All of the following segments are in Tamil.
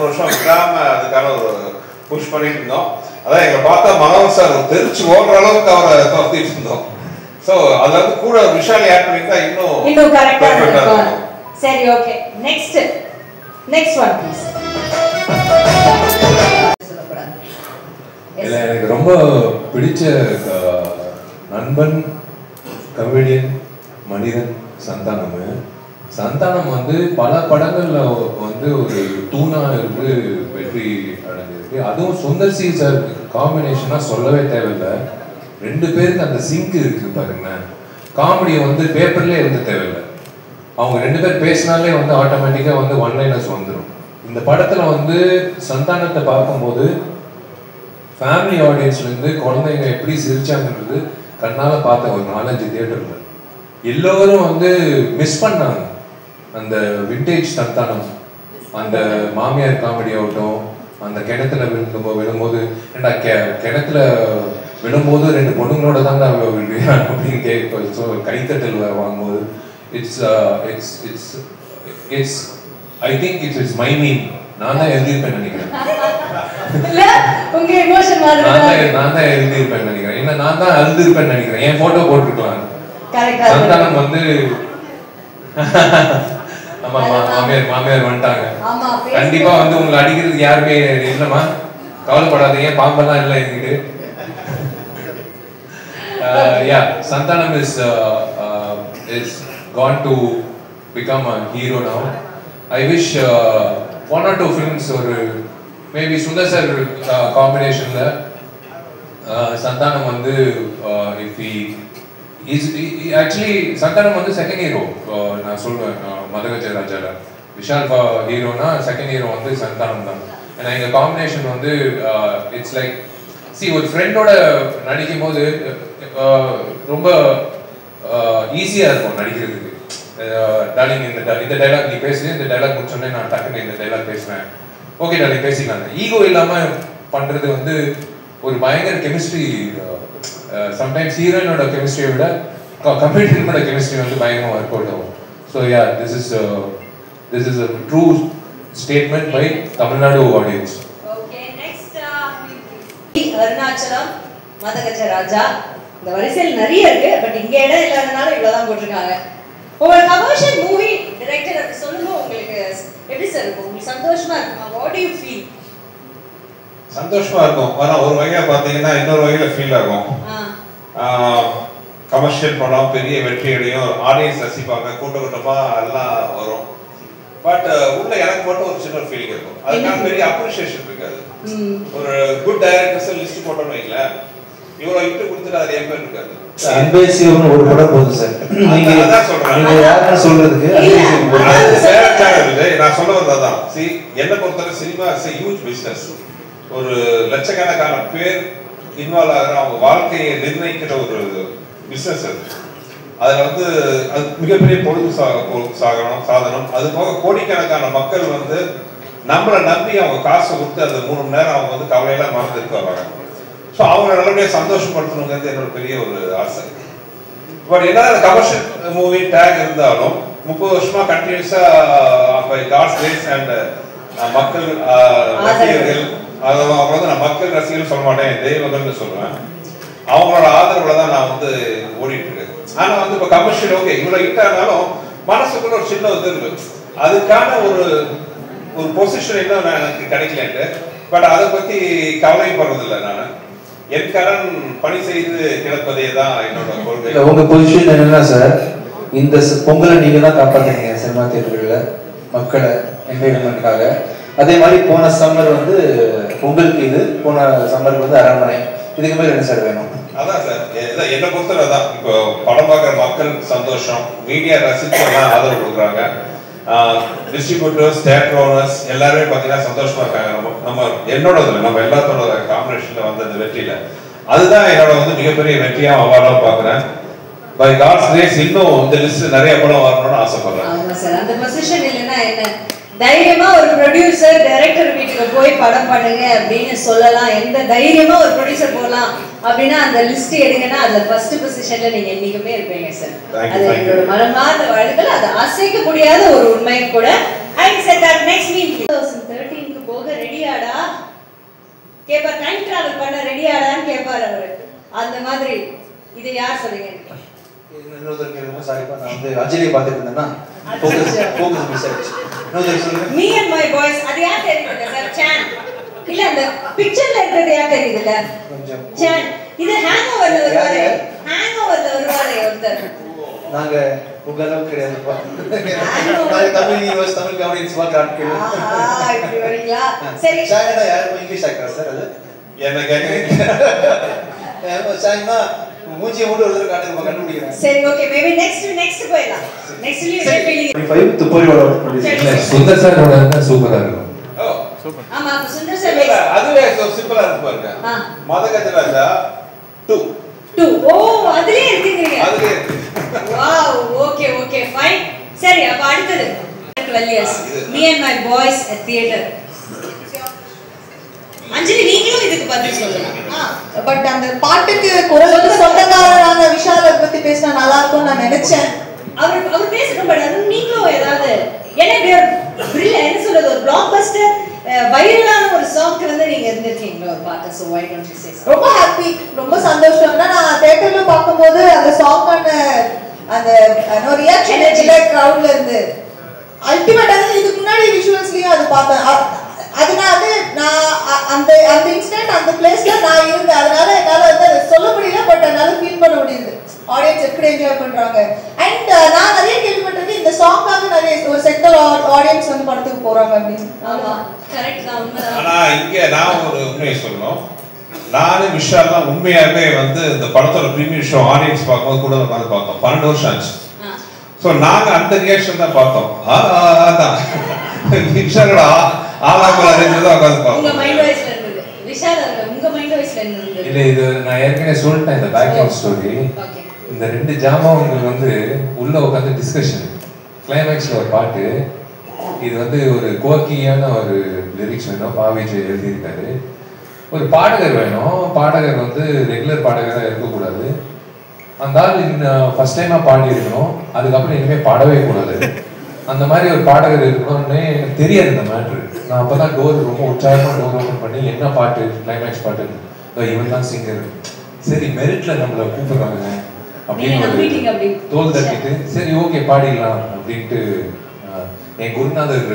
3 வருஷம் விடாம அதுக்கான ஒரு புஷ் பண்ணிட்டு இருந்தோம். அதான் எங்களை பார்த்தா மனோகர் சார் தெரிச்சு ஓடுற அளவுக்கு அவரை துரத்திட்டு இருந்தோம். ஸோ அதுல வந்து கூட விஷால் ஆட் பண்ணிருந்தா இன்னும் கரெக்டா இருக்கும். சரி, ஓகே. Next one please. எனக்கு ரொம்ப பிடிச்ச நண்பன் கமெடியன் மனிதன் சந்தானம் வந்து பல படங்கள்ல வந்து ஒரு தூணா இருந்து வெற்றி அடைஞ்சிருக்கு. அதுவும் சுந்தர் சி சார் காம்பினேஷனா சொல்லவே தேவையில்லை. 2 பேருக்கு அந்த சிங்க் இருக்கு பாருங்களேன். காமெடியை வந்து பேப்பர்லேயே இருந்து தேவையில்லை. அவங்க 2 பேர் பேசினாலே வந்து ஆட்டோமேட்டிக்கா வந்து ஒன்லைனர்ஸ் வந்துடும். இந்த படத்துல வந்து சந்தானத்தை பார்க்கும்போது ஃபேமிலி ஆடியன்ஸ்லேருந்து குழந்தைங்க எப்படி சிரிச்சாங்கன்றது கண்ணால பார்த்த ஒரு 4-5 தியேட்டர்ல எல்லோரும் வந்து மிஸ் பண்ணாங்க அந்த விண்டேஜ் சந்தானம். அந்த மாமியார் காமெடி ஆகட்டும், அந்த கிணத்துல விழும்போது ஏண்டா கிணத்துல விழும்போது 2 பொண்ணுங்களோட தாங்க விழுவியா அப்படின்னு கைத்தட்டல் வாங்கும்போது it's I think it's my மீன். நான் தான் எழுதியிருப்பேன் நினைக்கிறேன். நான் தான் எழுதியிருப்பேன் நினைக்கிறேன். ஏன்னா நான் தான் அழுதுருப்பேன் நினைக்கிறேன். என் போட்டோ போட்டுருக்கலாம். சந்தானம் வந்து ஆமா மாமியார் வந்துட்டாங்க. கண்டிப்பா வந்து உங்களை அடிக்கிறதுக்கு யாருமே இல்லைம்மா, கவலைப்படாதீங்க, பாம்பெல்லாம் இல்லை என்கிட்ட. Santhanam is gone to become a hero now. I wish 1 or 2 films or maybe Sundar sir combination la Santhanam vandu if he actually Santhanam vandu second hero na solven Madhagajaya Rajala Vishal hero na second hero vandu Santhanam da. And inga combination vandu it's like see ஒரு ஃப்ரெண்டோட நடிக்கும்போது ரொம்ப ஈஸியா இருக்கும் நடிக்கிறதுக்கு. டார்லிங் இந்த டைலாக் நீ பேசு, இந்த டைலாக் முடிச்சோடனே நான் டக்குன்னு இந்த டைலாக் பேசுறேன், ஓகே டார்லிங் பேசிக்கலாம். ஈகோ இல்லாம பண்றது வந்து ஒரு பயங்கர கெமிஸ்ட்ரி. சம்டைம்ஸ் ஹீரோயினோட கெமிஸ்ட்ரியை விட கமெடியனோட கெமிஸ்ட்ரி வந்து பயங்கரமா ஒர்க் அவுட் ஆகும். So this is a true statement by Tamil Nadu audience. Okay, next Arunachalam Madha Gaja. இந்த வரிசையில் நிறைய இருக்கு, பட் இங்க இடம் இல்லாதனால இவ்வளவுதான் போட்டிருக்காங்க. ஒரு கமர்ஷியல் மூவி டைரக்டர் அப்படி சொல்லும்போது உங்களுக்கு எப்படி சார் இருக்கும்? உங்களுக்கு சந்தோஷமா இருக்குமா? What to you feel? சந்தோஷமா இருக்கும். ஆனா ஒரு வகையா பாத்தீங்கன்னா இன்னொரு வகையில ஃபீல் ஆகும். கமர்ஷியல் படம் பெரிய வெற்றி அடையும், ஆடியன்ஸ் ரசிப்பாங்க, கூட்டமா எல்லாம் வரும். பட் உள்ள எனக்கு மட்டும் ஒரு சின்ன ஃபீலிங் இருக்கும். அதுக்கான பெரிய அப்ரிசியேஷன் இருக்காது. ஒரு குட் டைரக்டர்ஸ் லிஸ்ட் போட்டோம்னு வைங்களேன், இவ்வளவு இட்டு கொடுத்துட்டு அது என் பேர் இருக்காது. அன்பேசி ஒரு படம் போகுது சார். நீங்க அதான் சொல்றேன், நீங்க யாரா சொல்றதுக்கு நான் சொல்ல வந்ததான். see என்ன பொறுத்தவரை cinema is a huge business. ஒரு லட்சக்கணக்கான பேர் இன்வால்வ் ஆகிற அவங்க வாழ்க்கையை நிர்ணயிக்கிற ஒரு பிசினஸ் அது. அதுல வந்து அது மிகப்பெரிய பொழுது சாதனம். அது போக கோடிக்கணக்கான மக்கள் வந்து நம்மளை நம்பி அவங்க காசை கொடுத்து அந்த 3 மணி நேரம் அவங்க வந்து கவலையெல்லாம் மறந்துட்டு வர்றாங்க. ஸோ அவங்க நல்லபடியாக சந்தோஷப்படுத்தணுங்கிறது என்னோட பெரிய ஒரு ஆசை. பட் என்ன கமர்ஷியல் மூவி டேக் இருந்தாலும் 30 வருஷமா கண்டினியூஸா பை காட்ஸ் கிரேஸ் அண்ட் மக்கள் ரசிகர்கள், அவங்க வந்து நான் மக்கள் ரசிகர்கள் சொல்ல மாட்டேன், தெய்வங்கள்னு சொல்லுவேன், அவங்களோட ஆதரவுல தான் நான் வந்து ஓடிட்டு இருக்கேன். ஆனா வந்து இப்போ கமர்ஷியல் ஓகே இவ்வளவு ஹிட் ஆனாலும் மனசுக்குள்ள ஒரு சின்ன இது இருக்கு. அதுக்கான ஒரு பொசிஷன் இன்னும் எனக்கு கிடைக்கலன்ட்டு. பட் அதை பத்தி கவலைப்படுறது இல்லை. நான் என் கடன் பணி செய்து கிடப்பதே தான் என்னோட கொள்கை. உங்க பொசிஷன் என்னன்னா சார், இந்த பொங்கலை நீங்க தான் காப்பாத்துறீங்க சினிமா தியேட்டர்ல மக்களை என்டர்டைன்மெண்ட்காக. அதே மாதிரி போன சம்மர் வந்து பொங்கலுக்கு இது, போன சம்மருக்கு வந்து அரண்மனை. இதுக்கு மேல என்ன சார் வேணும்? அதான் சார் என்ன பொறுத்தவரை தான். இப்போ படம் பார்க்குற மக்கள் சந்தோஷம், மீடியா ரசிச்செல்லாம் ஆதரவு கொடுக்குறாங்க, டிஸ்ட்ரிபியூட்டர்ஸ், தியேட்டர் ஓனர்ஸ் எல்லாருமே பார்த்தீங்கன்னா சந்தோஷமா இருக்காங்க. நம்ம என்னோடதுல நம்ம எல்லாத்தோட காம்பினேஷன்ல வந்து அந்த வெற்றியில அதுதான் என்னோட வந்து மிகப்பெரிய வெற்றியா அவார்டா பாக்குறேன். பை காட்ஸ் கிரேஸ் இன்னும் இந்த லிஸ்ட் நிறைய படம் வரணும்னு ஆசைப்படுறேன். ஆமா சார், அந்த பொசிஷன் இல்லைன்னா என்ன தைரியமா ஒரு ப்ரொடியூசர் டைரக்டர் வீட்டுக்கு போய் படம் பண்ணுங்க அப்படின்னு சொல்லலாம். எந்த தைரியமா ஒரு ப்ரொடியூசர் போகலாம் அப்படின்னா அந்த லிஸ்ட் எடுங்கன்னா அதுல ஃபர்ஸ்ட் பொசிஷன்ல நீங்க என்னைக்குமே இருப்பீங்க சார். அது என்னோட மனமார்ந்த வாழ்த்துக்கள். அது அசைக்க முடியாத ஒரு உண்மையும் கூட. I said that next mean 2013க்கு கேட்பார் டைம் டிராவல் பண்ண ரெடியாடான்னு கேட்பார் அவரு. அந்த மாதிரி இது யார் சொல்றீங்க? இன்னொருத்தர் கேளுங்க. சாரிப்பா, நான் வந்து அஜிலியை பார்த்துட்டு இருந்தேன்னா ஃபோக்கஸ் மிஸ் ஆயிடுச்சு. இன்னொருத்தர் சொல்லுங்க. மீ அண்ட் மை பாய்ஸ் அது யார் தெரியுது சார்? சான். இல்ல அந்த பிக்சர்ல இருக்கிறது யார் தெரியுதுல? கொஞ்சம் சான். இது ஹேங்கோவர்ல வருவாரே. ஹேங்கோவர்ல வருவாரே ஒருத்தர். நாங்க உங்க அளவுக்கு கிடையாதுப்பா. நான் தமிழ் யூனிவர்ஸ் தமிழ் காமெடியன்ஸ் பார்க்கறாங்க. இப்படி வரீங்களா? சரி. சாயனா யாரும் இங்கிலீஷ் ஆக்டர் சார் அது? என்ன கேக்குறீங்க? சாயனா மூஞ்சியை மட்டும் ஒரு தடவை காட்டுங்க கண்டுபிடிக்கிறேன். சரி ஓகே மேபி நெக்ஸ்ட் போயிடலாம். நெக்ஸ்ட்லயே என்ன ஃபீலிங்? 5 துப்பரியோட ப்ரொடியூசர் சுந்தர் சாரோட தான் சூப்பரா இருக்கும். ஓ சூப்பர். ஆமா அப்ப சுந்தர் சார் இல்ல அதுவே சிம்பிளா இருக்கு பாருங்க. மதகஜராஜா 2 ஓ அதுலயே இருக்கீங்க. அதுலயே இருக்கு. Wow okay okay fine. சரி அப்ப அடுத்து 12 years me and my boys at theater. அஞ்சலி நீங்களும் இதுக்கு பதில் சொல்லலாம். பட் அந்த பாட்டுக்கு குரலுக்கு சொந்தக்காரரான விஷாலை பத்தி பேசினா நல்லா இருக்கும்னு நான் நினைச்சேன். அவர் பேசணும். பட் அது நீங்களும் ஏதாவது என்ன என்ன சொல்றது ஒரு பிளாக் பஸ்டர் வைரலான ஒரு சாங்க்கு வந்து நீங்க இருந்திருக்கீங்களா ஒரு பாட்டு? So why don't you say so? ரொம்ப ஹாப்பி, ரொம்ப சந்தோஷம். நான் தியேட்டர்ல பாக்கும்போது அந்த சாங்கான அந்த ஒரு ரியாக்ஷன் இல்ல கிரவுட்ல இருந்து அல்டிமேட்டா இதுக்கு முன்னாடி விஷுவல்ஸ்லயும் அது பார்த்தேன். அதனால நான் அந்த அந்த இன்ஸ்டன்ட் அந்த பிளேஸ்ல நான் இருந்தேன். அதனால என்னால வந்து சொல்ல முடியல. பட் என்னால ஃபீல் பண்ண முடியுது ஆடியன்ஸ் எப்படி என்ஜாய் பண்றாங்க. அண்ட் நான் நிறைய கேள்விப்பட்டிருக்கேன் இந்த சாங்காக நிறைய ஒரு செக்டர் ஆடியன்ஸ் வந்து படத்துக்கு போறாங்க அப்படின்னு. ஆமா கரெக்ட் தான், உண்மைதான். ஆனா இங்க நான் ஒரு உண்மையை சொல்லணும். நானும் விஷால்லாம் உண்மையாவே வந்து இந்த படத்தோட ப்ரீமியர் ஷோ ஆடியன்ஸ் பார்க்கும்போது கூட உட்காந்து பார்த்தோம். 12 வருஷம் ஆச்சு. ஸோ நாங்க அந்த ரியாக்ஷன் தான் பார்த்தோம். அதான் விஷாலோட ஆலாமல் அறிஞ்சதான் உட்காந்து பார்த்தோம். உங்க மைண்ட் வாய்ஸ்ல இருந்தது விஷால் உங்க மைண்ட் வாய்ஸ்ல இருந்தது. இல்ல இது நான் ஏற்கனவே சொல்லிட்டேன் இந்த பேக்ரவுண்ட் ஸ்டோரி. இந்த 2 ஜாமான்கள் வந்து உள்ள உட்காந்து டிஸ்கஷன் கிளைமேக்ஸ்ல ஒரு பாட்டு. இது வந்து ஒரு கோக்கியான ஒரு லிரிக்ஸ் வேணும். பாவிஜி எழுதியிருக்காரு. ஒரு பாடகர் வேணும். பாடகர் வந்து ரெகுலர் பாடகராக இருக்கக்கூடாது. அந்த ஆள் ஃபர்ஸ்ட் டைமாக பாடி இருக்கணும். அதுக்கப்புறம் இனிமேல் பாடவே கூடாது. அந்த மாதிரி ஒரு பாடகர் இருக்கணும்னு எனக்கு தெரியாது இந்த மேட்ரு. நான் அப்போ தான் டோர் ரொம்ப உற்சாகமாக டோர் ஓப்பன் பண்ணி என்ன பாட்டு கிளைமேக்ஸ் பாட்டு இவன் தான் சிங்கர். சரி மெரிட்ல நம்மளை கூப்பிடுறாங்க அப்படின்னு ஒரு தோல் தட்டிட்டு சரி ஓகே பாடிடலாம் அப்படின்ட்டு என் குருநாதர்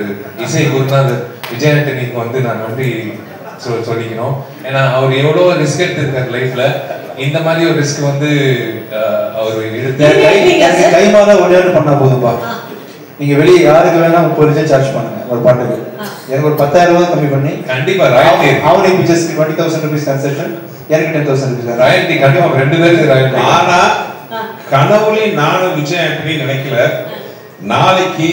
இசை குருநாதர் விஜய் ஆண்டனிக்கு வந்து நான் நன்றி சொல்லிக்கணும். ஏன்னா அவர் எவ்வளோ ரிஸ்க் எடுத்திருக்காரு லைஃப்ல. இந்த மாதிரி ஒரு ரிஸ்க் வந்து அவர் எடுத்து கைமாத ஒண்ணு பண்ணா போதும்பா. நீங்க வெளியே யாருக்கு வேணா 30 லட்சம் சார்ஜ் பண்ணுங்க ஒரு பாட்டுக்கு. எனக்கு ஒரு 10,000 ரூபாய் கம்மி பண்ணி கண்டிப்பா ராயல்டி அவனுக்கு பிக்சர்ஸ் 20,000 ரூபீஸ் கன்செஷன், எனக்கு 10,000 ரூபீஸ் ராயல்டி கண்டிப்பா 2 பேருக்கு ராயல்டி. ஆனா கனவுலையும் நானும் விஜய் ஆண்டனி நினைக்கல நாளைக்கு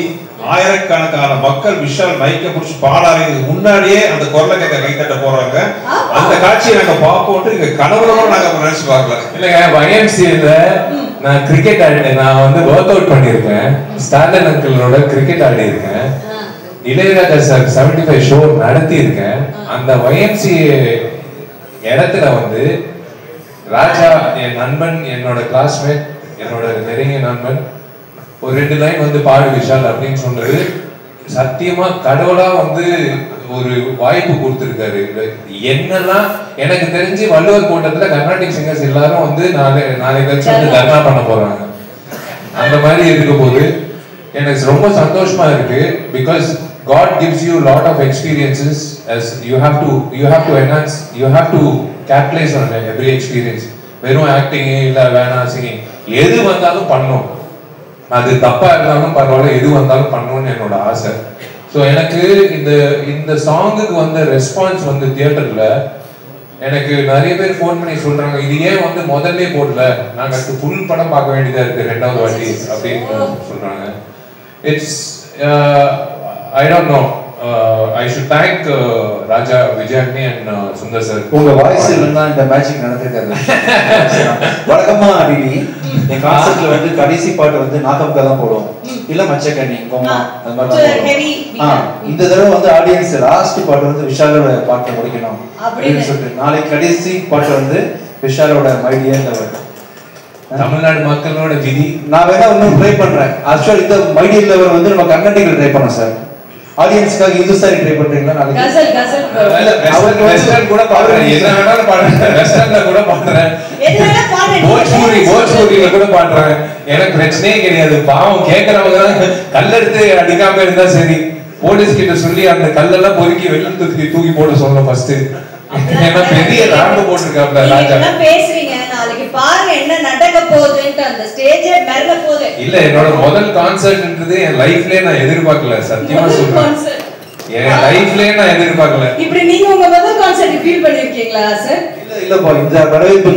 ஆயிரக்கணக்கான மக்கள் விஷால் மைக்க பிடிச்சி பாடாததுக்கு முன்னாடியே அந்த குரலை கேட்க கைத்தட்ட போறாங்க. அந்த காட்சியை நாங்க பார்ப்போம். இங்க கனவுல கூட நாங்க நினைச்சு பார்க்கல. இல்லைங்க YMCAல நான் கிரிக்கெட் ஆடினேன். நான் வந்து ஒர்க் அவுட் பண்ணியிருக்கேன். ஸ்டாலின் அங்கிளோட கிரிக்கெட் ஆடி இருக்கேன். இளையராஜா சார் 75 ஷோ நடத்தி இருக்கேன். அந்த YMCA இடத்துல வந்து ராஜா என் நண்பன், என்னோட கிளாஸ்மேட், என்னோட நெருங்கிய நண்பன் ஒரு 2 லைன் வந்து பாடு விஷால் அப்படின்னு சொன்னது சத்தியமா கடவுளா வந்து ஒரு வாய்ப்பு கொடுத்துருக்காரு. என்னெல்லாம் எனக்கு தெரிஞ்சு வள்ளுவர் கூட்டத்துல கர்நாடிக் சிங்கர்ஸ் எல்லாரும் வந்து நாளை கழிச்சு வந்து தர்ணா பண்ண போறாங்க. அந்த மாதிரி இருக்க போது எனக்கு ரொம்ப சந்தோஷமா இருக்கு. Because God gives you a lot of experiences as you have to enhance, you have to capitalize on every experience. வெறும் ஆக்டிங் இல்ல வேணா சிங்கிங் எது வந்தாலும் பண்ணும். அது தப்பா இருந்தாலும் பரவாயில்ல, எது வந்தாலும் பண்ணணும்னு என்னோட ஆசை. ஸோ எனக்கு இந்த சாங்குக்கு வந்த ரெஸ்பான்ஸ் வந்து தியேட்டர்ல எனக்கு நிறைய பேர் ஃபோன் பண்ணி சொல்றாங்க இது ஏன் வந்து முதல்ல போடல, நாங்க ஃபுல் படம் பார்க்க வேண்டியதா இருக்கு 2வது வாட்டி அப்படின்னு சொல்றாங்க. It's I don't know. I should thank Raja, Vijayani and Sundar sir. உங்க வாய்ஸ் இல்லைன்னா இந்த மேஜிக் நடந்திருக்காது. வழக்கமா டிவி என் கான்செப்ட்ல வந்து கடைசி பாட்டு வந்து நாகம்கா தான் போடுவோம். இல்ல மச்சக்கண்ணி கொம்மா அந்த மாதிரி தான். இந்த தடவை வந்து ஆடியன்ஸ் லாஸ்ட் பாட்டு வந்து விஷாலோட பாட்டை முடிக்கணும் அப்படின்னு சொல்லிட்டு நாளைக்கு கடைசி பாட்டு வந்து விஷாலோட மைடியர் லவர். தமிழ்நாடு மக்களோட விதி. நான் வேணா இன்னும் ட்ரை பண்றேன். ஆக்சுவலி இந்த மைடியர் லவர் வந்து நம்ம கர்நாடிக்ல ட்ரை பண்ணோம் சார். ஆடியன்ஸ்க்காக இந்துஸ்தானி ட்ரை பண்றீங்களா நாளைக்கு? கசல் கசல் வெஸ்டர்ன் கூட பாடுறேன், என்ன வேணாலும் பாடுறேன், வெஸ்டர்ன்ல கூட பாடுறேன், போஜ்பூரியில கூட பாடுறேன். எனக்கு பிரச்சனையே கிடையாது. பாவம் கேட்கறவங்க கல்லெடுத்து அடிக்காம இருந்தா சரி. போலீஸ் கிட்ட சொல்லி அந்த கல்லெல்லாம் பொறுக்கி வெளில தூக்கி போட சொல்லணும் ஃபர்ஸ்ட். ஏன்னா பெரிய ராண்டு போட்டிருக்காப்ல ராஜா. பேசுறீங்க, நாளைக்கு பாருங்க என்ன நடக்க போகுதுன்னு. அந்த ஸ்டேஜே மெல்ல போகுது. இல்ல, என்னோட முதல் கான்சர்ட்ன்றது என் லைஃப்லயே நான் எதிர்பார்க்கல, சத்தியமா சொல்றேன். என் லைஃப்லயே நான் எதிர்பார்க்கல. இப்படி நீங்க உங்க முதல் கான்சர்ட் ஃபீல் பண்ணிருக்கீங்களா சார்? இல்லப்பா, இந்த வரவேற்பு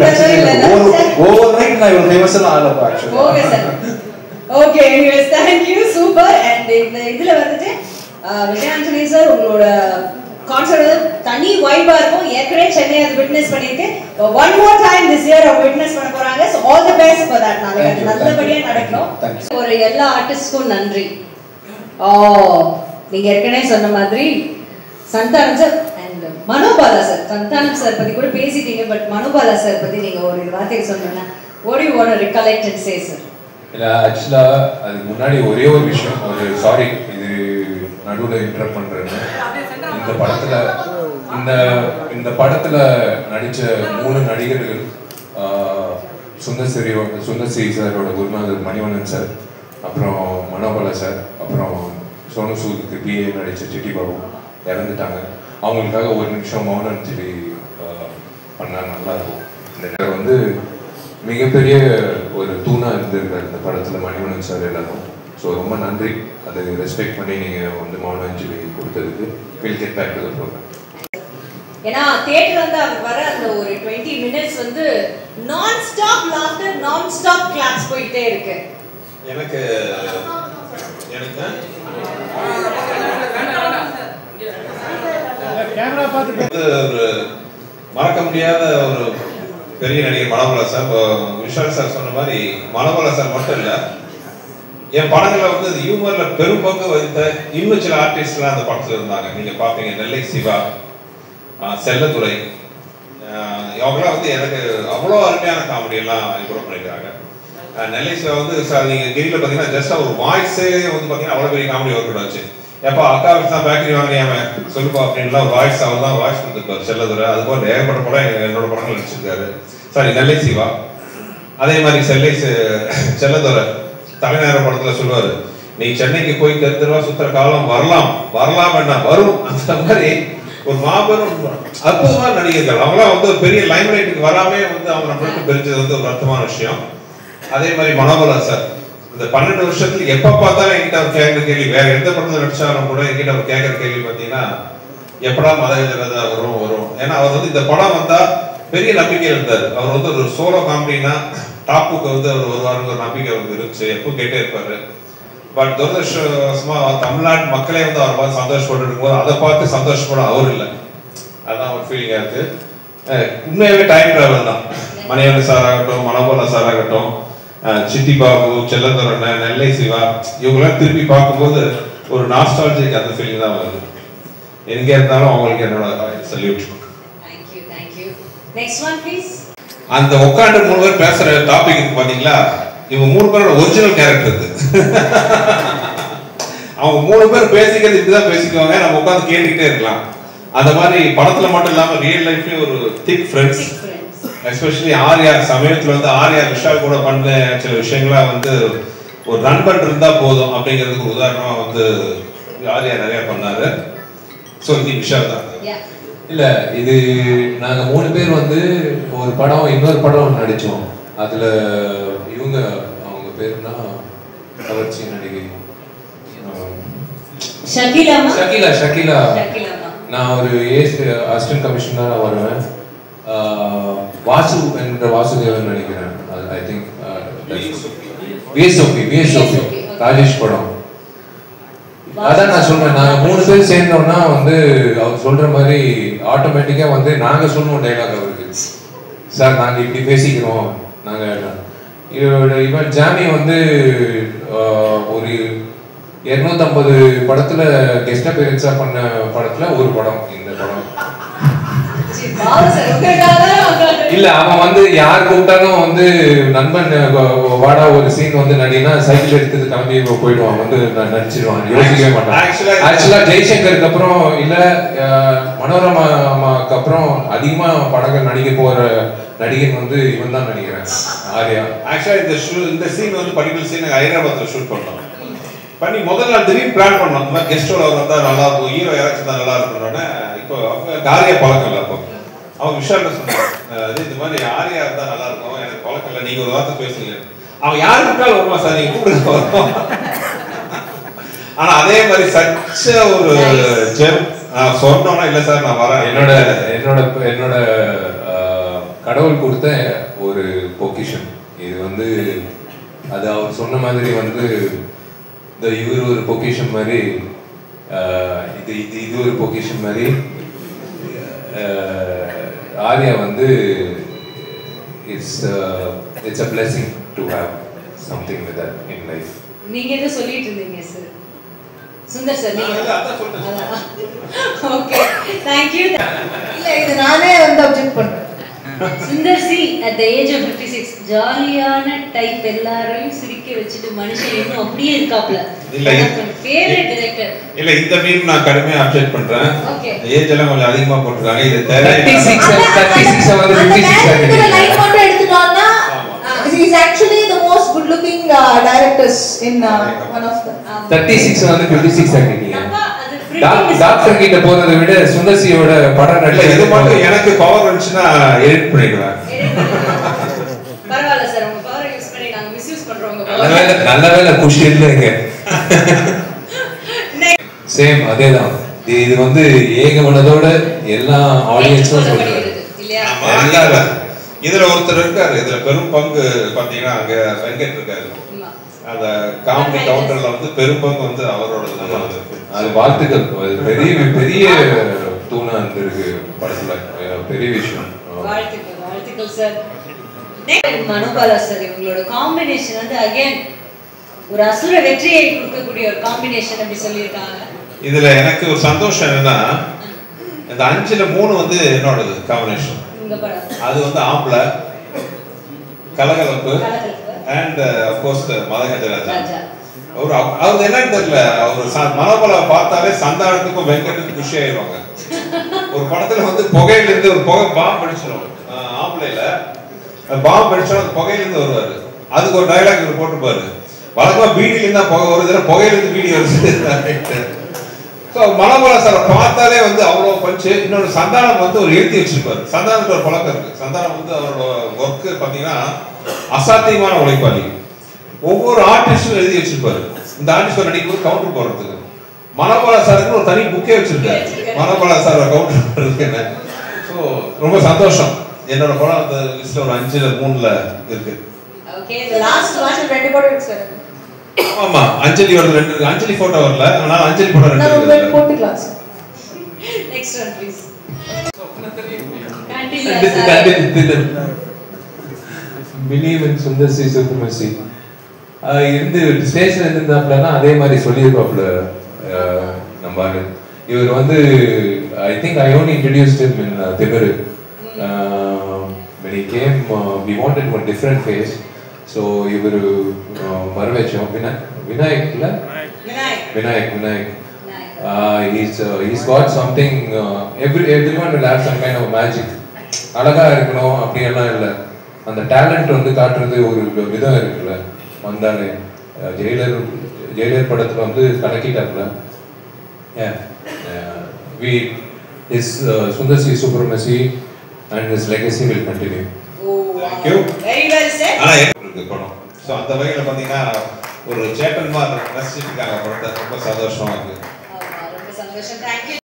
ஓவர் நைட் நான் இவ்வளவு ஃபேமஸா ஆகலப்பா actually. Okay sir. Okay, anyways thank you, super. And இந்த இதுல வந்துட்டு விஜய் ஆண்டனி சார் உங்களோட கான்சர்ட் தனி வைபா இருக்கும். ஏற்கனவே சென்னை அது விட்னஸ் பண்ணிருக்கு. One more time this year அவங்க விட்னஸ் பண்ண போறாங்க. So all the best for that. நாளைக்கு அது நல்லபடியா நடக்கும். ஒரு எல்லா ஆர்டிஸ்ட்க்கும் நன்றி. நீங்க ஏற்கனவே சொன்ன மாதிரி Santhanam sir and Manobala sir, Santhanam sir பத்தி கூட பேசிட்டீங்க, பட் மனோபாலா சார் பத்தி நீங்க ஒரு வார்த்தை சொன்னீங்கன்னா what do you want to recollect and say sir? இல்ல, ஆக்சுவலா அதுக்கு முன்னாடி ஒரே ஒரு விஷயம், ஒரு சாரி இது நடுவில் இன்டரப்ட் பண்றேன்னு. இந்த படத்துல நடிச்ச 3 நடிகர்கள், சுந்தர்சி சாரோட குருநாதர் மணிவண்ணன் சார், அப்புறம் மனோபாலா சார், அப்புறம் சோனு சூதுக்கு பிஏ நடிச்ச சிட்டி பாபு இறந்துட்டாங்க. அவங்களுக்காக ஒரு நிமிஷம் மௌன அஞ்சலி பண்ணா நல்லா இருக்கும். இந்த வந்து மிகப்பெரிய ஒரு தூணா இருந்திருக்காரு இந்த படத்துல மணிவண்ணன் சார் எல்லாரும். ஸோ ரொம்ப நன்றி, அதை ரெஸ்பெக்ட் பண்ணி நீங்க வந்து மௌன அஞ்சலி கொடுத்ததுக்கு. Will get back to the program. ஏன்னா தியேட்டர் வந்து அவர் வர அந்த ஒரு 20 மினிட்ஸ் வந்து நான் ஸ்டாப் லாஃப்டர், நான் ஸ்டாப் கிளாப்ஸ் போயிட்டே இருக்கு. எனக்கு ஒரு மறக்க முடியாத ஒரு பெரிய நடிகர் மனோபாலா சார். விஷால் சார் சொன்ன மாதிரி மனோபாலா சார் மட்டும் இல்ல, என் படங்களை வந்து ஹியூமர்ல பெரும் பங்கு வகித்த இன்னும் சில ஆர்டிஸ்ட்லாம் அந்த படத்துல இருந்தாங்க. நீங்க பாப்பீங்க, நெல்லை சிவா, செல்லத்துறை, அவங்களாம் வந்து எனக்கு அவ்வளோ அருமையான காமெடி எல்லாம் கூட பண்ணியிருக்காங்க. நெல்லை சிவா வந்து நீங்க கிரியில பாத்தீங்கன்னா ஜஸ்ட் ஒரு வாய்ஸே வந்து பாத்தீங்கன்னா அவ்வளோ பெரிய காமெடி ஒர்க் வச்சு எப்போ அக்கா தான் பேக்கரி வாங்கினியாம சொல்லுப்பா அப்படின்லாம் வாய்ஸ் அவர் தான் வாய்ஸ் கொடுத்துருப்பாரு செல்லதுரை. அது போல ஏகப்பட்ட படம் என்னோட படங்கள் நடிச்சிருக்காரு. சாரி, நெல்லை சிவா. அதே மாதிரி செல்லதுரை தலைநகர படத்துல சொல்லுவாரு, நீ சென்னைக்கு போய் தெருவா சுத்துற காலம் வரலாம் என்ன வரும். அந்த மாதிரி ஒரு மாபெரும் அற்புதமான நடிகர்கள். அவங்களாம் வந்து ஒரு பெரிய லைம் லைட்டுக்கு வராமே வந்து அவங்க நம்மளுக்கு பிரிஞ்சது வந்து ஒரு அர்த்தமான விஷயம். அதே மாதிரி மனோபாலா சார் இந்த 12 வருஷத்துல எப்ப பார்த்தாலும் என்கிட்ட அவர் கேட்கிற கேள்வி, வேற எந்த படத்துல நடிச்சாலும் கூட என்கிட்ட அவர் கேட்கிற கேள்வி பார்த்தீங்கன்னா, எப்படா மதகஜரதா வரும். ஏன்னா அவர் வந்து இந்த படம் வந்தா பெரிய நம்பிக்கை இருந்தார். அவர் வந்து ஒரு சோலோ காமெடினா டாப்புக்கு வந்து அவர் வருவாருங்கிற ஒரு நம்பிக்கை அவருக்கு இருந்துச்சு. எப்போ கேட்டே இருப்பாரு. பட் துரதிருஷ்டவசமா தமிழ்நாட்டு மக்களே வந்து அவர் பார்த்து சந்தோஷப்பட்டு இருக்கும்போது அதை பார்த்து சந்தோஷப்பட அவர் இல்லை. அதுதான் ஒரு ஃபீலிங்கா இருக்கு. உண்மையாவே டைம் டிராவல் தான். மணிவண்ணன் சார் ஆகட்டும், மனோபாலா சார் ஆகட்டும், சிட்டி பாபு, செல்லதுரை, நெல்லை சிவா, இவங்கெல்லாம் திருப்பி பார்க்கும்போது ஒரு நாஸ்டாலஜிக் அந்த ஃபீலிங் தான் வருது. எங்க இருந்தாலும் அவங்களுக்கு என்னோட salute. Thank you. Next one please. அந்த உட்காந்து 3 பேர் பேசுற டாபிக் இருக்கு பாத்தீங்களா, இவங்க 3 பேரோட ஒரிஜினல் கேரக்டர் இது. அவங்க 3 பேர் பேசிக்கிறது இப்படிதான் பேசிக்குவாங்க, நம்ம உட்காந்து கேட்டுக்கிட்டே இருக்கலாம். அந்த மாதிரி படத்துல மட்டும் இல்லாம ரியல் லைஃப்லயும் ஒரு திக் ஃப்ரெண்ட்ஸ். எஸ்பெஷலி ஆர்யா சமயத்துல வந்து ஆர்யா விஷால் கூட பண்ண சில விஷயங்களா வந்து ஒரு நண்பன் இருந்தா போதும் அப்படிங்கிறதுக்கு உதாரணமா வந்து ஆர்யா நிறைய பண்ணாரு. ஸோ இது விஷால் தான். இல்ல, இது நாங்க 3 பேர் வந்து ஒரு படம் இன்னொரு படம் நடிச்சோம். அதுல இவங்க அவங்க பேருனா கவர்ச்சி நடிகை ஷகிலா. நான் ஒரு அசிஸ்டன்ட் கமிஷனரா வருவேன். வாசு என்ற வாசுதேவன் நினைக்கிறேன். ஐ திங்க் விஎஸ்ஓபி ராஜேஷ் படம். அதான் நான் சொல்றேன், நாங்க 3 பேர் சேர்ந்தோம்னா வந்து அவர் சொல்ற மாதிரி ஆட்டோமேட்டிக்கா வந்து நாங்க சொல்லுவோம் டைலாக் அவருக்கு. சார் நாங்க இப்படி பேசிக்கிறோம். நாங்க இவன் ஜாமி வந்து ஒரு 250 படத்துல கெஸ்ட் அப்பியரன்ஸா பண்ண படத்துல ஒரு படம் இந்த படம். இல்ல அவன் வந்து யார் கூப்பிட்டாலும் வந்து நண்பன் வாடா ஒரு சீன் வந்து நடினா சைக்கிள் எடுத்துட்டு கிளம்பி போயிடுவான் வந்து நடிச்சிடுவான் யோசிக்கவே மாட்டான். ஆக்சுவலா ஜெய்சங்கருக்கு அப்புறம் இல்ல மனோரமாக்கு அப்புறம் அதிகமா படங்கள் நடிக்க போற நடிகன் வந்து இவன் தான் நினைக்கிறேன், ஆர்யா. ஆக்சுவலா இந்த சீன் வந்து பர்டிகுலர் சீன் ஹைதராபாத்ல ஷூட் பண்ணோம். பண்ணி முதல் நாள் திடீர்னு பிளான் பண்ணோம், இந்த மாதிரி கெஸ்டோட வந்தா நல்லா இருக்கும், ஹீரோ யாராச்சும் தான் நல்லா இருக்கணும்னு. இப்போ ஆர்யா பழக்கம் இல்லை. அப்போ அவன் விஷால சொன்னான், இந்த மாதிரி ஆர்யா இருந்தா நல்லா இருக்கும், எனக்கு பழக்கம் இல்லை, நீங்க ஒரு வார்த்தை பேசுங்க. அவன் யாரு கூப்பிட்டாலும் வருமா சார், நீங்க கூப்பிடுங்க வரும். ஆனா அதே மாதிரி சச்ச ஒரு ஜெம் சொன்னோம்னா இல்ல சார் நான் வரேன். என்னோட கடவுள் கொடுத்த ஒரு பொக்கிஷன் இது வந்து. அது அவர் சொன்ன மாதிரி வந்து இவர் ஒரு பொக்கிஷன் மாதிரி, இது ஒரு பொக்கிஷன் மாதிரி. ஆர்யா வந்து it's a blessing to have something like that in life. நீங்க என்ன சொல்லிட்டு இருந்தீங்க சார்? சுந்தர் சார் நீங்க அதான் சொல்றேன். Okay thank you. இல்ல இது நானே வந்து அப்ஜெக்ட் பண்றேன். Sundar C at the age of 56 ஜாலியான டைப், எல்லாரையும் சிரிக்க வச்சிட்டு மனுஷன் இன்னும் அப்படியே இருக்காப்ல. இல்ல ஃபேவரட் டைரக்டர். இல்ல இந்த மீம் நான் கடுமையா அப்செட் பண்றேன். ஓகே ஏஜ் எல்லாம் கொஞ்சம் அதிகமா போட்டுருக்காங்க. இது 36 வந்து 56 லைன் மட்டும் எடுத்துட்டோம்னா he is actually the most good looking directors in one of the 36 வந்து 56 ஆகிட்டீங்க. அப்பா அது டாக்டர் கிட்ட போறதை விட சுந்தர்சியோட படம் இல்ல நடிச்சது இது மட்டும் எனக்கு பவர் வந்துச்சுன்னா எடிட் பண்ணிடுவேன். பரவாயில்ல சார், உங்க பவர் யூஸ் பண்ணி நாங்க மிஸ்யூஸ் பண்றோம். நல்ல வேலை குஷி இல்லைங்க. சேம் அதேதான். இது வந்து ஏகமனதோட எல்லா ஆடியன்ஸும் சொல்றாங்க இல்லையா? இதுல ஒருத்தர் இருக்காரு, இதுல பெரும் பங்கு பாத்தீங்கன்னா அங்க வெங்கட் இருக்காரு. அந்த காமெடி கவுண்டர்ல வந்து பெரும் பங்கு வந்து அவரோட. அது வாழ்த்துக்கள். பெரிய பெரிய தூணா இருந்திருக்கு படத்துல, பெரிய விஷயம். வாழ்த்துக்கள் சார். மனோபாலா சார் இவங்களோட காம்பினேஷன் வந்து அகைன் ஒரு அசுர வெற்றியை கொடுக்கக்கூடிய ஒரு காம்பினேஷன் அப்படி சொல்லியிருக்காங்க. இதுல எனக்கு ஒரு சந்தோஷம் என்னன்னா, இந்த 5ல 3 வந்து என்னோடது காம்பினேஷன். அது வந்து ஆம்பளை கலகலப்பு அண்ட் ஆஃப் கோர்ஸ் மதகஜராஜா. அவர் என்னன்னு தெரியல, அவர் மனோபல பார்த்தாலே சந்தானத்துக்கும் வெங்கட்டுக்கும் குஷி ஆயிடுவாங்க. ஒரு படத்துல வந்து புகையில இருந்து ஒரு புகை பாம்பு அடிச்சிடும், ஆம்பளைல பாம்பு அடிச்சா அந்த புகையில இருந்து வருவாரு. அதுக்கு ஒரு டயலாக் இவர் போட்டுப்பாரு, வழக்கமா பீடியில இருந்தா புகை வருது, புகையில இருந்து பீடி வருது. மனோபல சார் பார்த்தாலே வந்து அவ்வளவு பஞ்சு. இன்னொரு சந்தானம் வந்து ஒரு எழுதி வச்சிருப்பாரு. சந்தானத்துக்கு ஒரு பழக்கம் இருக்கு. சந்தானம் வந்து அவரோட ஒர்க்கு பாத்தீங்கன்னா அசாத்தியமான உழைப்பாளி. ஒவ்வொரு ஆர்டிஸ்டும் எழுதி வச்சிருப்பாரு, இந்த ஆர்டிஸ்ட் நடிக்கும்போது கவுண்டர் போடுறதுக்கு. மனோபல சாருக்கு ஒரு தனி புக்கே வச்சிருக்காரு, மனோபல சார் கவுண்டர் போடுறதுக்கு. ஸோ ரொம்ப சந்தோஷம். என்னோட படம் அந்த லிஸ்ட்ல ஒரு 5ல 3ல இருக்கு. Okay, the last one 2 photo இருக்கு சார். ஆமா, அஞ்சலியோட 2 இருக்கு. அஞ்சலி போட்டோ வரல, அதனால அஞ்சலி போட்டோ 2 இருக்கு. நான் போட்டுக்கலாம் sir. Next one please. Believe in Sundar C supremacy. இருந்து ஸ்டேஷன் இருந்திருந்தாப்லன்னா அதே மாதிரி சொல்லியிருப்பாப்ல நம்ம. இவர் வந்து I think I only introduced him in Thimaru. When he came, we wanted one different face. So இவர் வரவச்சோம். விநாயக் இல்ல, Vinayak. He's got something. Everyone will have some kind of magic. அழகா இருக்கணும் அப்படியெல்லாம் இல்லை, அந்த டேலண்ட் வந்து காட்டுறது ஒரு விதம் இருக்குல்ல. வந்தாலே ஜெயிலர் படத்துல வந்து கணக்கிட்டாப்ல. His Sundarsi Supremacy and his legacy will continue. Thank you. Very well said. ஆனா இருக்கு படம். சோ அந்த வகையில பாத்தீங்கன்னா ஒரு சேட்டன் மாதிரி ரசிச்சிட்டு இருக்காங்க படத்தை. ரொம்ப சந்தோஷமா இருக்கு. ரொம்ப சந்தோஷம். Thank you.